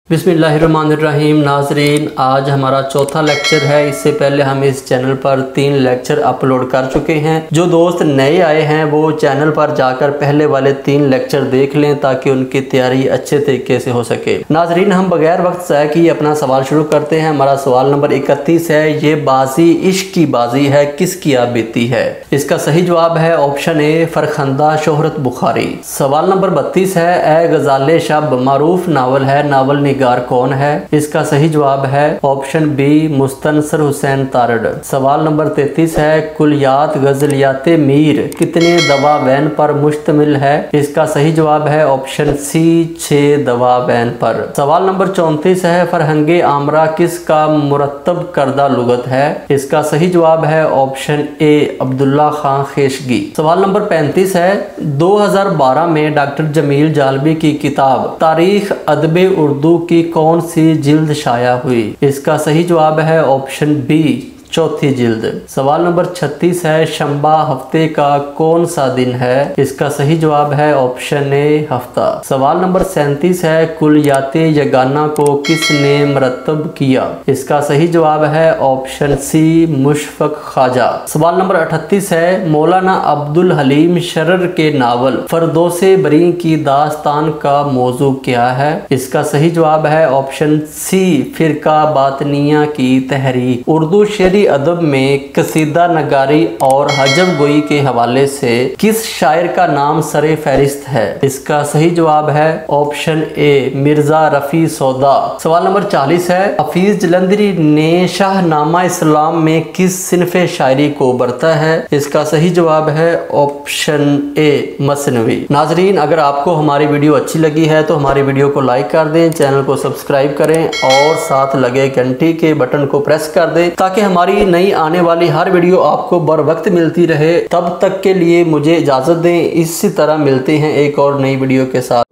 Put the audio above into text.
बिस्मिल्लाहिर्रहमानिर्रहीम। नाजरीन, आज हमारा चौथा लेक्चर है। इससे पहले हम इस चैनल पर 3 लेक्चर अपलोड कर चुके हैं। जो दोस्त नए आए हैं वो चैनल पर जाकर पहले वाले 3 लेक्चर देख लें ताकि उनकी तैयारी अच्छे तरीके से हो सके। नाजरीन, हम बगैर वक्त ज़ाया किए अपना सवाल शुरू करते हैं। हमारा सवाल नंबर 31 है, ये बाजी इश्क की बाजी है, किसकी आप बीती है? इसका सही जवाब है ऑप्शन ए, फरखंदा शोहरत बुखारी। सवाल नंबर 32 है, ए गजाले शब मारूफ नावल है, नावल निगार कौन है? इसका सही जवाब है ऑप्शन बी, मुस्तनसर हुसैन तारड़। सवाल नंबर 33 है, कुलियात गजलियात मीर कितने दवावैन पर मुश्तमिल है? इसका सही जवाब है ऑप्शन सी, 6 दवावैन पर। सवाल नंबर 34 है, फरहंगे आमरा किसका मुरत्तब करदा लुगत है? इसका सही जवाब है ऑप्शन ए, अब्दुल्ला खान खेशगी। सवाल नंबर 35 है, 2012 में डॉक्टर जमील जालबी की किताब तारीख अदब उर्दू की कौन सी जिल्द शाया हुई? इसका सही जवाब है ऑप्शन बी, 4थी जिल्द। सवाल नंबर 36 है, शंबा हफ्ते का कौन सा दिन है? इसका सही जवाब है ऑप्शन ए, हफ्ता। सवाल नंबर 37 है, कुलियाते यगाना को किसने मरतब किया? इसका सही जवाब है ऑप्शन सी, मुशफक ख्वाजा। सवाल नंबर 38 है, मौलाना अब्दुल हलीम शरर के नावल फरदोसे बरी की दास्तान का मौजू क्या है? इसका सही जवाब है ऑप्शन सी, फिरका बातनिया की तहरीक। उर्दू शेरी अदब में कसीदा नगारी और हजब गोई के हवाले से किस शायर का नाम सरे फहरिस्त है? इसका सही जवाब है ऑप्शन ए, मिर्जा रफी सौदा। सवाल नंबर 40 है, हफीज जलंधरी ने शाहनामा इस्लाम में किस सिनफे शायरी को बरता है? इसका सही जवाब है ऑप्शन ए, मसनवी। नाजरीन, अगर आपको हमारी वीडियो अच्छी लगी है तो हमारी वीडियो को लाइक कर दें, चैनल को सब्सक्राइब करें और साथ लगे घंटी के बटन को प्रेस कर दें ताकि हमारी नई आने वाली हर वीडियो आपको बर वक्त मिलती रहे। तब तक के लिए मुझे इजाजत दें। इसी तरह मिलते हैं एक और नई वीडियो के साथ।